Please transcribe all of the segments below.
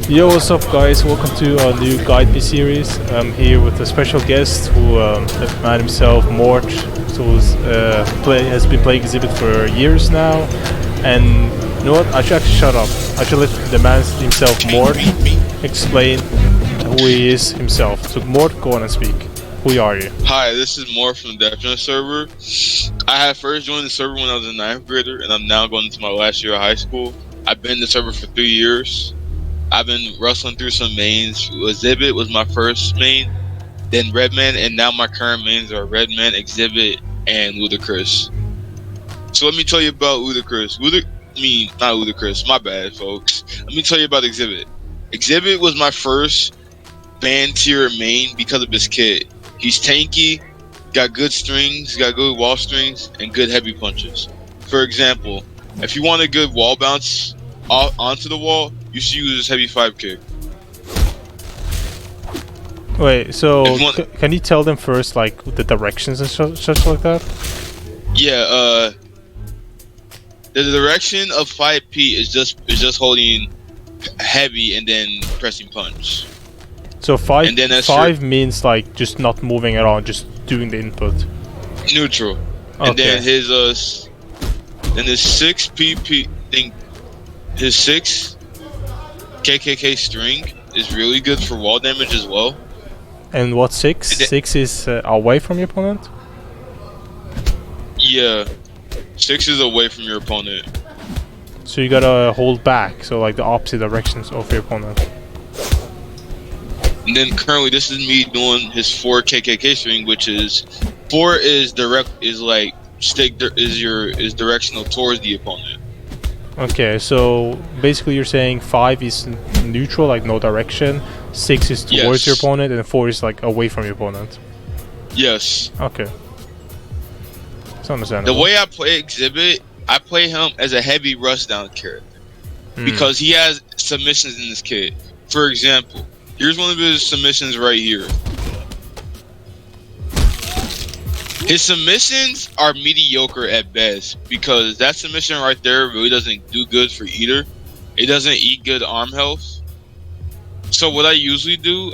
Yo, what's up, guys? Welcome to our new Guide Me series. I'm here with a special guest who, the man himself, Mort, has been playing Xzibit for years now. And you know what? I should actually shut up. I should let the man himself, Mort, explain who he is himself. So, Mort, go on and speak. Who are you? Hi, this is Mort from the Definite server. I had first joined the server when I was a 9th grader, and I'm now going into my last year of high school. I've been in the server for 3 years. I've been rustling through some mains. Xzibit was my first main, then Redman, and now my current mains are Redman, Xzibit, and Ludicrous. So let me tell you about Ludicrous. Not Ludicrous, my bad, folks. Let me tell you about Xzibit. Xzibit was my first band tier main because of his kit. He's tanky, got good strings, got good wall strings, and good heavy punches. For example, if you want a good wall bounce onto the wall, you should use his heavy 5 kick. Wait, so can you tell them first, like, the directions and such like that? Yeah, the direction of 5P is just holding heavy and then pressing punch. So 5 means like just not moving at all, just doing the input. Neutral. Okay. And then his 6 PP thing, his 6 KKK string is really good for wall damage as well. And what 6? 6 is away from your opponent? Yeah. 6 is away from your opponent. So you gotta hold back, so like the opposite directions of your opponent. And then currently this is me doing his 4 KKK string, which is 4 is directional towards the opponent. Okay, so basically you're saying 5 is neutral, like no direction, 6 is towards your opponent, and 4 is like away from your opponent. Yes. Okay. It's understandable. The way I play Xzibit, I play him as a heavy rush down character. Because he has submissions in his kit. For example, here's one of his submissions right here. His submissions are mediocre at best because that submission right there really doesn't do good for either. It doesn't eat good arm health. So what I usually do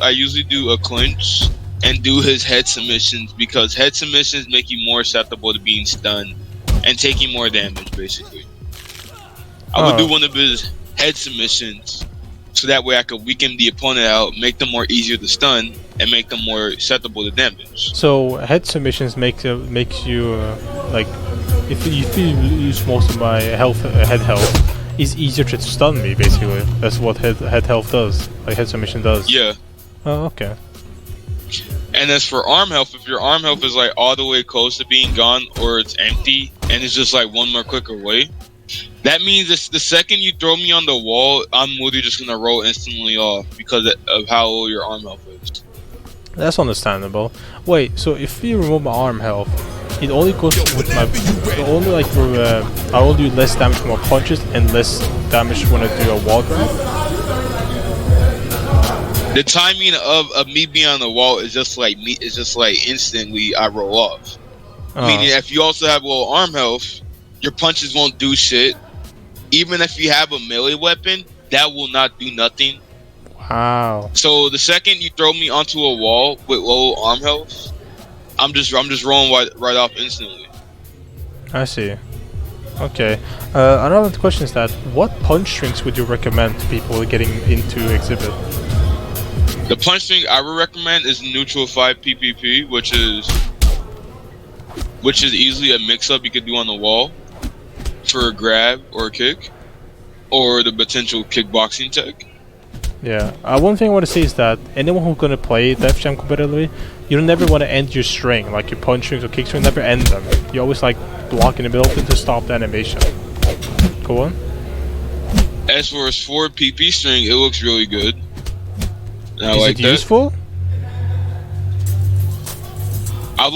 a clinch and do his head submissions because head submissions make you more susceptible to being stunned and taking more damage, basically. I would do one of his head submissions so that way I could weaken the opponent out, make them more easier to stun, and make them more susceptible to damage. So head submissions makes you like if you lose most of my head health, it's easier to stun me. Basically, that's what head health does. Like head submission does. Yeah. Oh, okay. And as for arm health, if your arm health is like all the way close to being gone or it's empty and it's just like one more click away, that means the second you throw me on the wall, I'm literally just gonna roll instantly off because of how low your arm health is. That's understandable. Wait, so if you remove my arm health, it only goes with my... I only do less damage from my punches and less damage when I do a wall grab? The timing of me being on the wall is just like instantly I roll off. Meaning if you also have low arm health, your punches won't do shit. Even if you have a melee weapon, that will not do nothing. Wow. So the second you throw me onto a wall with low arm health, I'm just rolling right off instantly. I see. Okay. Another question is that what punch strings would you recommend to people getting into Xzibit? The punch string I would recommend is neutral 5 PPP, which is easily a mix-up you could do on the wall for a grab or a kick, or the potential kickboxing tech. Yeah. One thing I want to say is that anyone who's gonna play Def Jam competitively, you don't never want to end your string, like your punch strings or kick string. Never end them. You always like block in the middle of it to stop the animation. Go on. As for his 4 PP string, it looks really good. Is it useful? I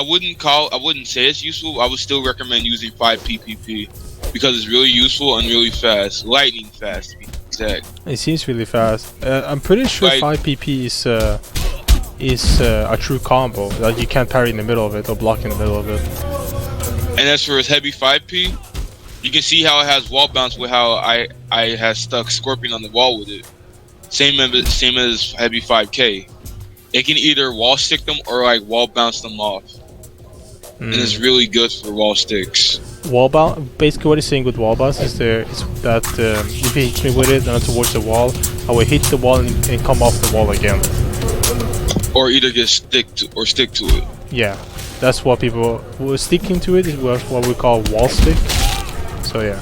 wouldn't say it's useful. I would still recommend using 5 PPP because it's really useful and really fast, lightning fast to be exact. It seems really fast. I'm pretty sure 5 PP is a true combo. Like you can't parry in the middle of it or block in the middle of it. And as for his heavy 5P, you can see how it has wall bounce with how I had stuck Scorpion on the wall with it. Same as heavy 5K. It can either wall stick them or like wall bounce them off, and it's really good for wall sticks. Wall bounce. Basically, what he's saying with wall bounce is that if he hits me with it and I'm towards the wall, I will hit the wall and come off the wall again. Or either just stick to it. Yeah, that's what people were sticking to it. Is what we call wall stick. So yeah.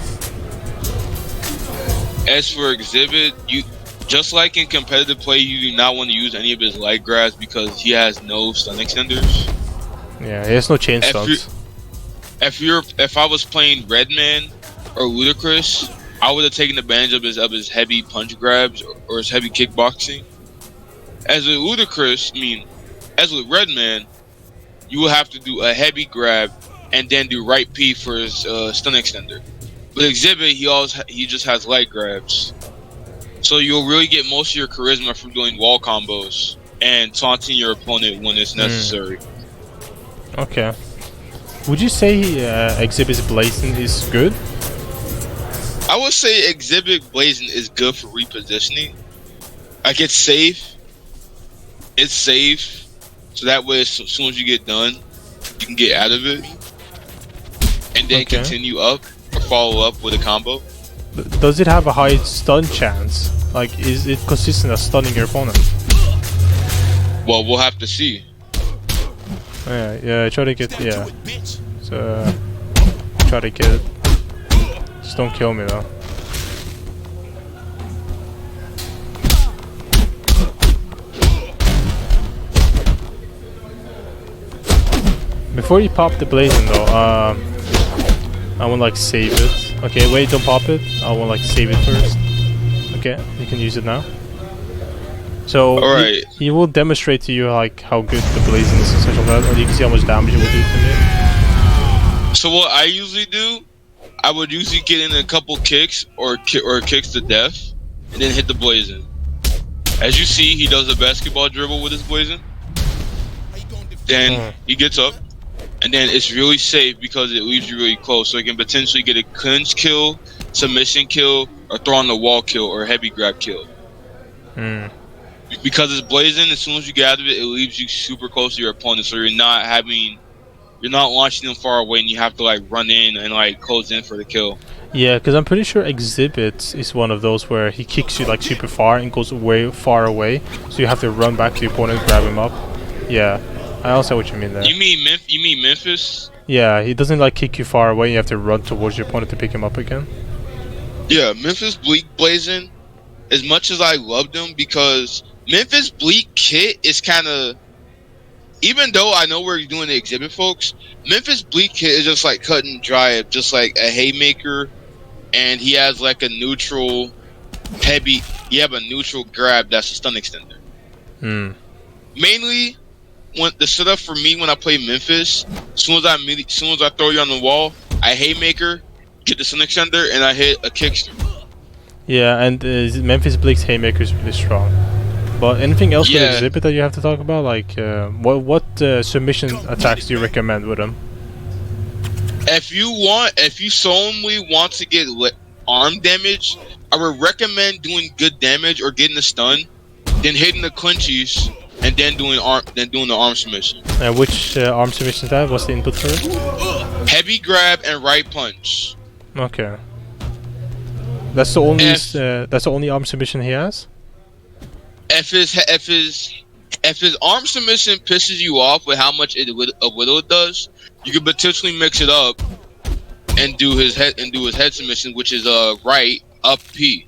As for Xzibit, you just like in competitive play, you do not want to use any of his light grabs because he has no stun extenders. Yeah, he has no chain stuns. If I was playing Redman or Ludacris, I would have taken advantage of his heavy punch grabs or his heavy kickboxing. As with Ludacris, as with Redman, you will have to do a heavy grab and then do right P for his stun extender. With Xzibit, he just has light grabs. So you'll really get most of your charisma from doing wall combos and taunting your opponent when it's necessary. Okay. Would you say Xzibit's blazing is good? I would say Xzibit blazing is good for repositioning. Like it's safe. It's safe. So that way, as soon as you get done, you can get out of it. And then continue up or follow up with a combo. Does it have a high stun chance? Like, is it consistent at stunning your opponent? Well, we'll have to see. Yeah, try to get, So, try to get it. Just don't kill me though. Before you pop the blazing though, I want like save it. Okay, wait, don't pop it. I want like save it first. Okay, you can use it now. So he will demonstrate to you like how good the blazing is and such like that, or you can see how much damage it will do to me. So what I usually do, I would usually get in a couple kicks or kicks to death, and then hit the blazing. As you see, he does a basketball dribble with his blazing. Then he gets up, and then it's really safe because it leaves you really close, so you can potentially get a clinch kill, submission kill, or throw on the wall kill or heavy grab kill. Because it's blazing, as soon as you get out of it, it leaves you super close to your opponent, so you're not launching them far away, and you have to like run in and like close in for the kill. Yeah, because I'm pretty sure Xzibit is one of those where he kicks you like super far and goes way far away, so you have to run back to your opponent, grab him up. Yeah, I also know what you mean there. You mean Memphis? Yeah, he doesn't like kick you far away. You have to run towards your opponent to pick him up again. Yeah, Memphis Bleak blazing. As much as I loved him, because Memphis Bleak kit is kind of, even though I know we're doing the Xzibit, folks, Memphis Bleak kit is just like cut and dry, just like a haymaker, and he has like a neutral heavy. You have a neutral grab that's a stun extender. Mainly, when the setup for me when I play Memphis, as soon as I throw you on the wall, I haymaker, get the stun extender, and I hit a kickster. Yeah, and Memphis Bleak's haymaker is really strong. But anything else with Xzibit that you have to talk about? Like, what submission attacks do you recommend with him? If you solemnly want to get arm damage, I would recommend doing good damage or getting a stun, then hitting the clinchies, and then doing the arm submission. And which arm submission is that? What's the input for it? Heavy grab and right punch. Okay. That's the only arm submission he has. If his arm submission pisses you off with how much a Widow does, you can potentially mix it up and do his head submission, which is right up P,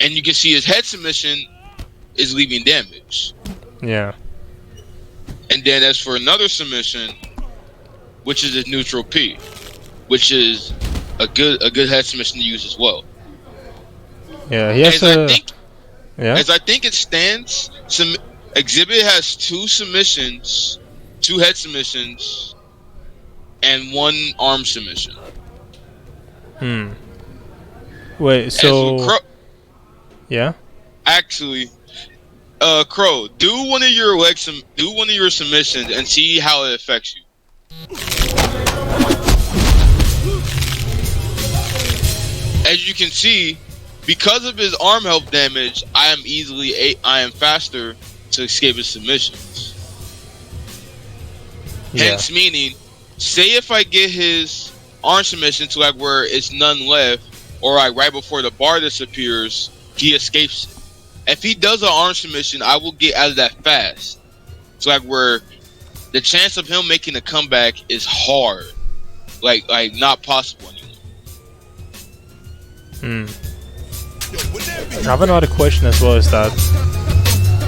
and you can see his head submission is leaving damage. Yeah. And then as for another submission, which is a neutral P, which is a good head submission to use as well. Yeah, he has As I think it stands, Xzibit has two head submissions, and one arm submission. Wait, so yeah. Actually, Crow, do one of your submissions and see how it affects you. As you can see, because of his arm health damage, I am faster to escape his submissions. Yeah. Hence, meaning, say if I get his arm submission to like where it's none left, or like right before the bar disappears, he escapes it. If he does an arm submission, I will get out of that fast. So like where the chance of him making a comeback is hard, like not possible anymore. I have another question as well. Is that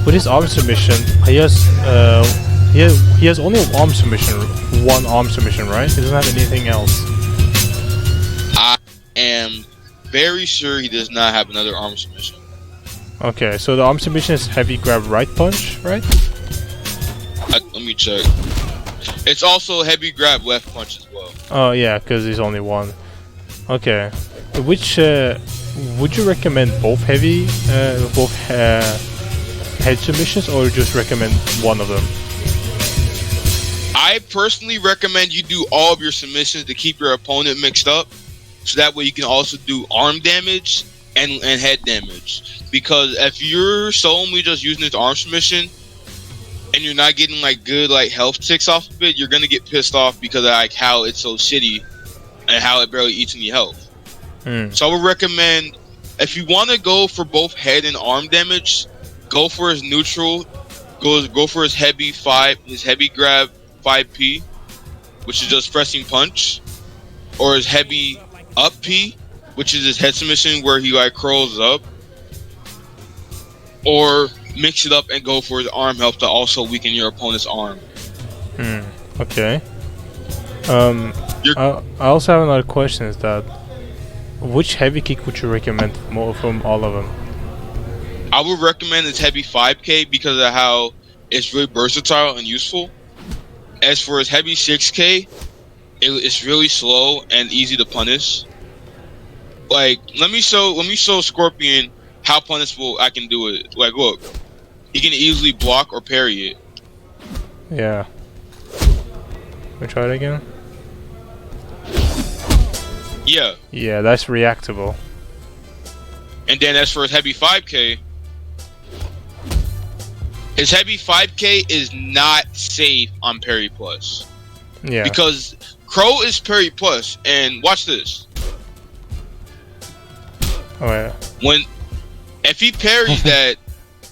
with his arm submission, he has only one arm submission, right? He doesn't have anything else. I am very sure he does not have another arm submission. Okay, so the arm submission is heavy grab right punch, right? Let me check. It's also heavy grab left punch as well. Oh yeah, because he's only one. Okay, which would you recommend? Both heavy, head submissions, or just recommend one of them? I personally recommend you do all of your submissions to keep your opponent mixed up, so that way you can also do arm damage and head damage. Because if you're solely just using this arm submission and you're not getting like good like health ticks off of it, you're gonna get pissed off because of like how it's so shitty and how it barely eats any health. So I would recommend, if you want to go for both head and arm damage, go for his neutral, go for his heavy grab 5P, which is just pressing punch, or his heavy up P, which is his head submission where he like curls up, or mix it up and go for his arm health to also weaken your opponent's arm. Okay. I also have another question. Is that which heavy kick would you recommend more from all of them? I would recommend his heavy 5K because of how it's really versatile and useful. As for his heavy 6K, it's really slow and easy to punish. Like, let me show Scorpion how punishable I can do it. Like, look, he can easily block or parry it. Yeah. Let me try it again. Yeah. Yeah, that's reactable. And then as for his heavy 5K, his heavy 5K is not safe on parry plus. Yeah. Because Crow is parry plus, and watch this. Oh yeah. If he parries that,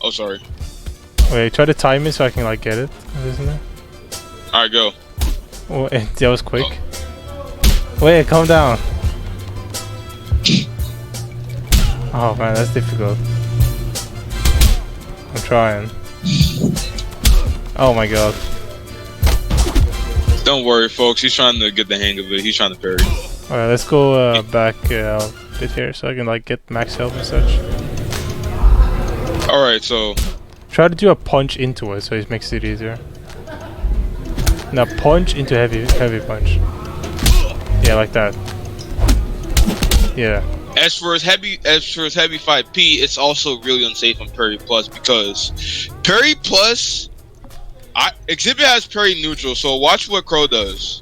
oh sorry. Wait, try to time it so I can like get it, isn't it? All right, go. Oh, that was quick. Wait, calm down. Oh man, that's difficult. I'm trying. Oh my god. Don't worry, folks. He's trying to get the hang of it. He's trying to parry. Alright, let's go back a bit here so I can like get max health and such. Alright, so try to do a punch into it so it makes it easier. Now punch into heavy punch. Yeah, like that. Yeah. As for his heavy 5P, it's also really unsafe on parry plus because parry plus, Xzibit has parry neutral, so watch what Crow does.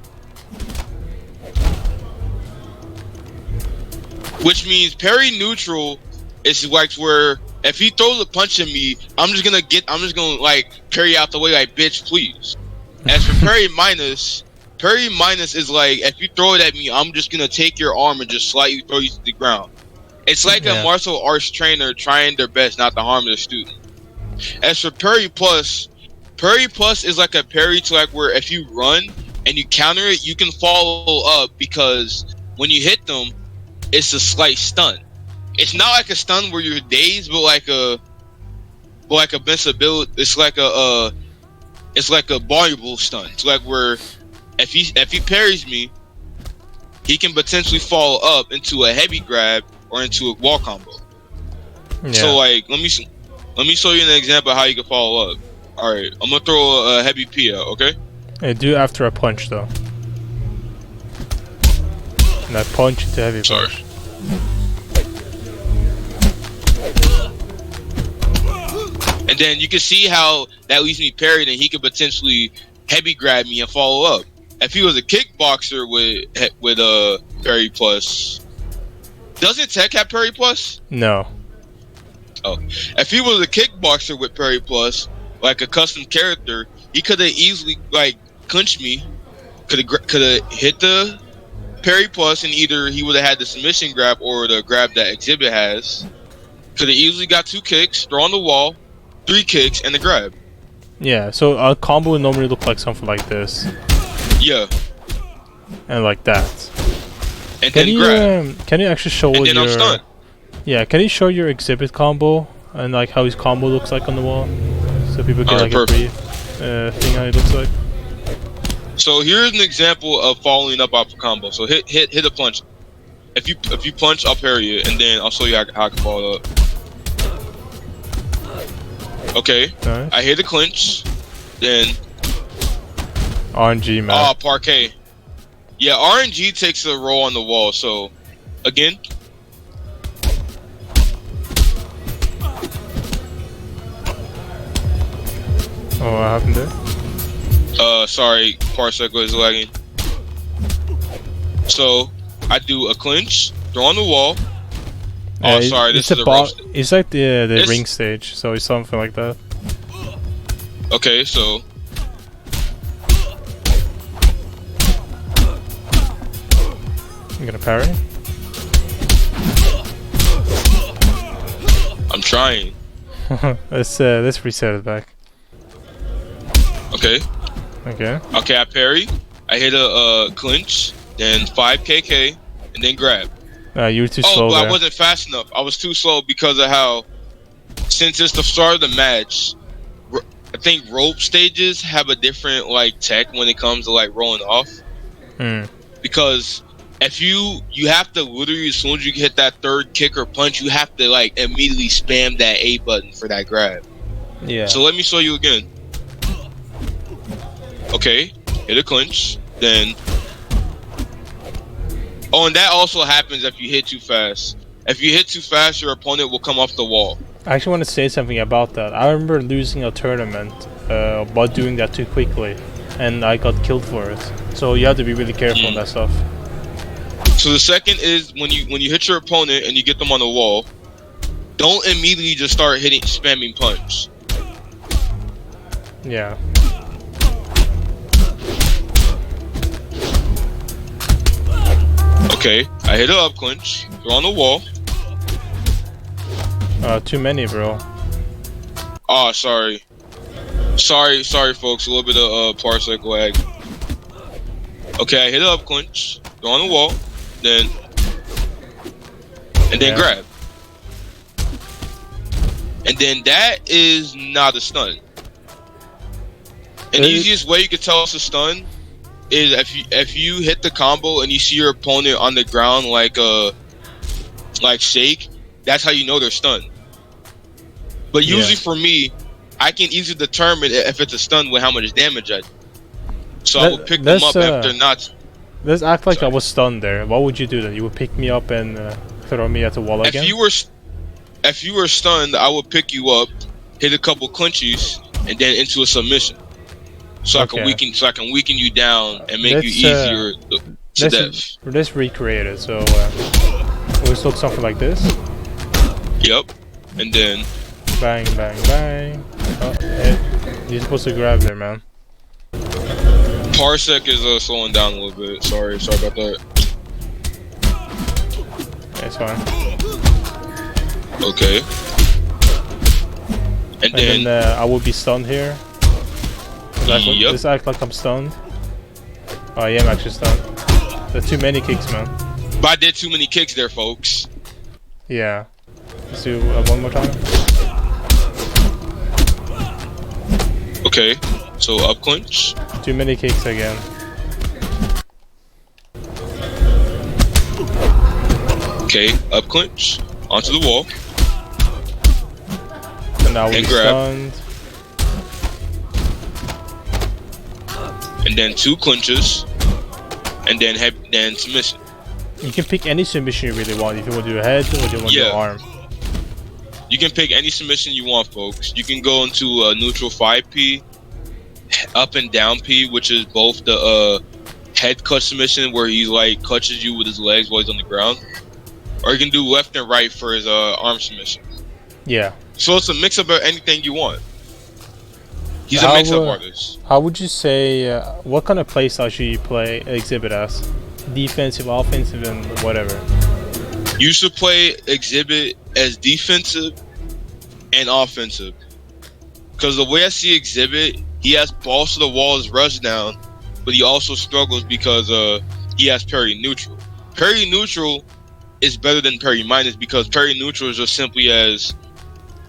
Which means parry neutral is like where if he throws a punch at me, I'm just gonna like parry out the way like bitch please. As for parry minus is like if you throw it at me, I'm just gonna take your arm and just slightly throw you to the ground. It's like a martial arts trainer trying their best not to harm their student. As for parry plus is like a parry to like where if you run and you counter it, you can follow up because when you hit them, it's a slight stun. It's not like a stun where you're dazed, but like a missability. It's like a vulnerable stun. It's like where if he parries me, he can potentially follow up into a heavy grab or into a wall combo. Yeah. So like let me show you an example of how you can follow up. All right, I'm gonna throw a heavy P out. Okay. Hey, do after a punch though. And I punch into heavy punch. And then you can see how that leaves me parried, and he could potentially heavy grab me and follow up. If he was a kickboxer with parry plus, Doesn't Tech have parry plus? No. Oh, if he was a kickboxer with parry plus, like a custom character, he could have easily like clinched me. Could have hit the parry plus, and either he would have had the submission grab or the grab that Xzibit has. Could have easily got 2 kicks, throw on the wall, 3 kicks, and the grab. Yeah, so a combo would normally look like something like this. Yeah. And like that. And then grab. Can you actually show and your... then I'm stunned. Yeah, can you show your Xzibit combo and like how his combo looks like on the wall? So people get like perfect. a brief thing how it looks like. So here's an example of following up off a combo. So hit a punch. If you punch, I'll parry it, and then I'll show you how I can follow up. Okay. Nice. I hit a clinch, then RNG, man. oh, parquet. Yeah, RNG takes a roll on the wall. So again. Oh, what happened there? Sorry, Parsec is lagging. So I do a clinch, throw on the wall. Oh, sorry, this is a roast. It's like the ring stage, so it's something like that. Okay, so I'm gonna parry. I'm trying. Let's reset it back. Okay. Okay. Okay, I parry. I hit a clinch, then 5 KK, and then grab. You were too slow. Oh, but there. I wasn't fast enough. I was too slow because of how, since it's the start of the match, I think rope stages have a different like tech when it comes to like rolling off. Because if you have to literally, as soon as you hit that third kick or punch, you have to like immediately spam that A button for that grab. Yeah. So let me show you again. Okay, hit a clinch, then. Oh, and that also happens if you hit too fast. If you hit too fast, your opponent will come off the wall. I actually want to say something about that. I remember losing a tournament by doing that too quickly, and I got killed for it. So you have to be really careful on that stuff. So the second is when you hit your opponent and you get them on the wall, don't immediately just start spamming punch. Yeah. Okay, I hit a up clinch, throw on the wall. Too many, bro. Oh, sorry, folks. A little bit of parsec lag. Okay, I hit a up clinch, throw on the wall, then grab. And then that is not a stun. And the easiest way you can tell it's a stun is if you hit the combo and you see your opponent on the ground like shake, that's how you know they're stunned. But usually for me, I can easily determine if it's a stun with how much damage I do. So I will pick them up if they're not. Let's act like I was stunned there. What would you do then? You would pick me up and throw me at the wall again? If you were stunned, I would pick you up, hit a couple clinches, and then into a submission. So I can weaken you down and make you easier to death. Let's recreate it. So let's look something like this. Yep. And then bang, bang, bang. Oh, hey. You're supposed to grab there, man. Parsec is slowing down a little bit. Sorry about that. Yeah, it's fine. Okay. And then I will be stunned here. Let's act like I'm stunned. Oh, I am actually stunned. There's too many kicks, man. But I did too many kicks there, folks. Yeah. Let's do one more time. Okay. So up clinch. Too many kicks again. Okay. Up clinch. Onto the wall. And now we're stunned. And then 2 clinches, and then submission. You can pick any submission you really want. If you want to do a head or you want to do an arm. You can pick any submission you want, folks. You can go into a neutral 5P, up and down P, which is both the head clutch submission where he like clutches you with his legs while he's on the ground. or he can do left and right for his arm submission. Yeah. So it's a mix up of anything you want. He's a How, mix-up artist. How would you say, what kind of playstyle should you play Xzibit as? Defensive, offensive, and whatever. You should play Xzibit as defensive and offensive. Because the way I see Xzibit, he has balls to the walls rush down, but he also struggles because he has parry neutral. Parry neutral is better than parry minus because parry neutral is just simply as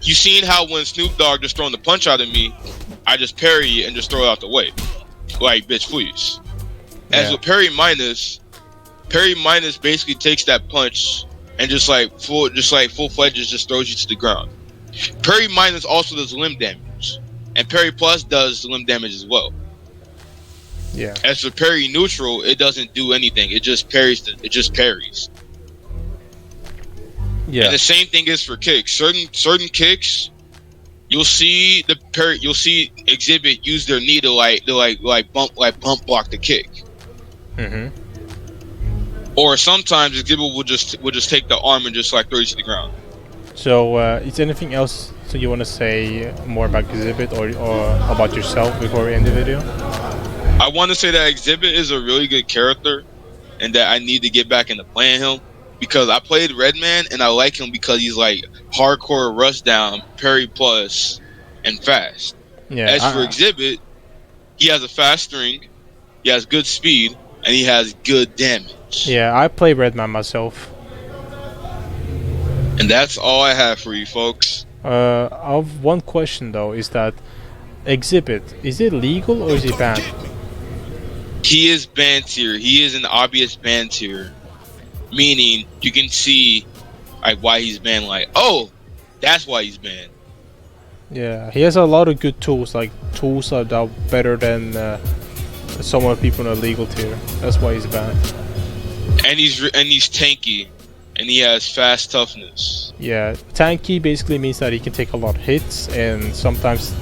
you seen how when Snoop Dogg just throwing the punch out of me, I just parry it and just throw it out the way. Like, bitch, please. As with parry minus basically takes that punch and just full-fledged just throws you to the ground. Parry minus also does limb damage. And parry plus does limb damage as well. Yeah. As for parry neutral, it doesn't do anything. It just parries. Yeah. And the same thing is for kicks. Certain kicks, you'll see Xzibit use their knee to bump block the kick. Mhm. Or sometimes Xzibit will just take the arm and just like throw you to the ground. So, is there anything else you want to say more about Xzibit or about yourself before we end the video? I want to say that Xzibit is a really good character, and that I need to get back into playing him because I played Redman and I like him because he's like hardcore rush down, parry plus, and fast. Yeah. As for Xzibit, he has a fast string, he has good speed, and he has good damage. Yeah, I play Redman myself. And that's all I have for you folks. I have one question though, is that Xzibit, is it legal or is it banned? He is banned tier. He is an obvious ban tier. Meaning you can see like why he's banned, like, oh, that's why he's banned. Yeah, he has a lot of good tools, like tools that are better than some of the people in the legal tier. That's why he's banned. And he's tanky, and he has fast toughness. Yeah, tanky basically means that he can take a lot of hits, and sometimes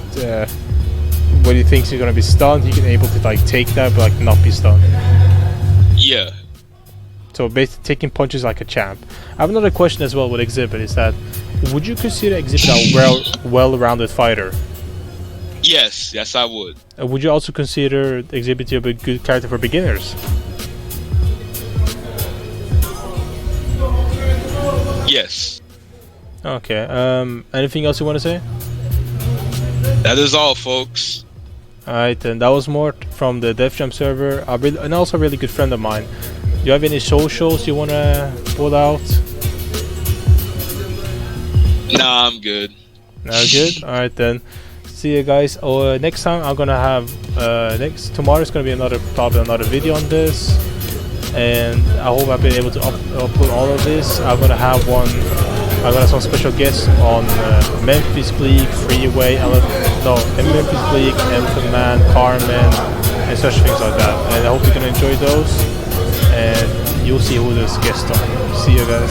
when he thinks he's gonna be stunned, he can able to like take that but like not be stunned. Yeah. So basically taking punches like a champ. I have another question as well with Xzibit, is that would you consider Xzibit a well-rounded fighter? Yes, I would. Would you also consider Xzibit to be a good character for beginners? Yes. Okay. Anything else you want to say? That is all, folks. Alright, and that was Mort from the Def Jam server, and also a really good friend of mine. Do you have any socials you want to pull out? Nah, I'm good. No, good? Alright then. See you guys. Next time I'm gonna have tomorrow's gonna be another video on this, and I hope I've been able to upload all of this. I'm gonna have some special guests on Memphis Bleak, Freeway, Memphis Bleak, Elephant Man, Carmen, and such things like that. And I hope you're gonna enjoy those, and you'll see who those guests are. See you guys.